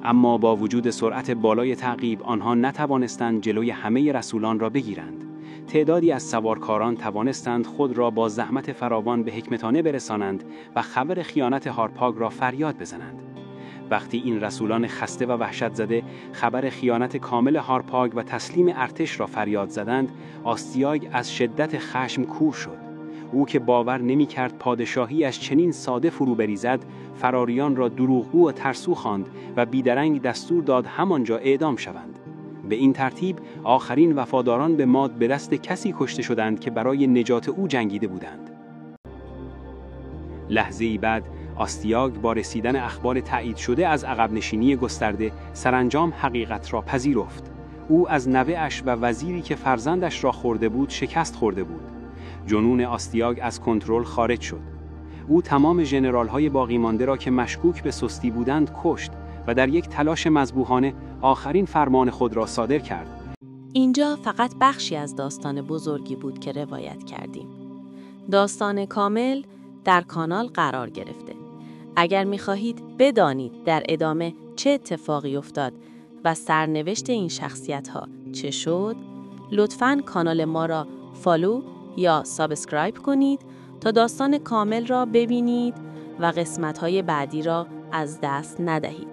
اما با وجود سرعت بالای تعقیب آنها نتوانستند جلوی همه رسولان را بگیرند. تعدادی از سوارکاران توانستند خود را با زحمت فراوان به حکمتانه برسانند و خبر خیانت هارپاگ را فریاد بزنند. وقتی این رسولان خسته و وحشت زده خبر خیانت کامل هارپاگ و تسلیم ارتش را فریاد زدند، آستیاگ از شدت خشم کور شد. او که باور نمی‌کرد پادشاهی از چنین ساده فرو بریزد، فراریان را دروغگو و ترسو خواند و بیدرنگ دستور داد همانجا اعدام شوند. به این ترتیب آخرین وفاداران به ماد به دست کسی کشته شدند که برای نجات او جنگیده بودند. لحظه‌ای بعد آستیاگ با رسیدن اخبار تایید شده از عقب نشینی گسترده سرانجام حقیقت را پذیرفت. او از نوه‌اش و وزیری که فرزندش را خورده بود شکست خورده بود. جنون آستیاگ از کنترل خارج شد. او تمام ژنرال‌های باقی مانده را که مشکوک به سستی بودند کشت و در یک تلاش مذبوحانه آخرین فرمان خود را صادر کرد. اینجا فقط بخشی از داستان بزرگی بود که روایت کردیم. داستان کامل در کانال قرار گرفته. اگر می‌خواهید بدانید در ادامه چه اتفاقی افتاد و سرنوشت این شخصیت‌ها چه شد، لطفاً کانال ما را فالو یا سابسکرایب کنید تا داستان کامل را ببینید و قسمت‌های بعدی را از دست ندهید.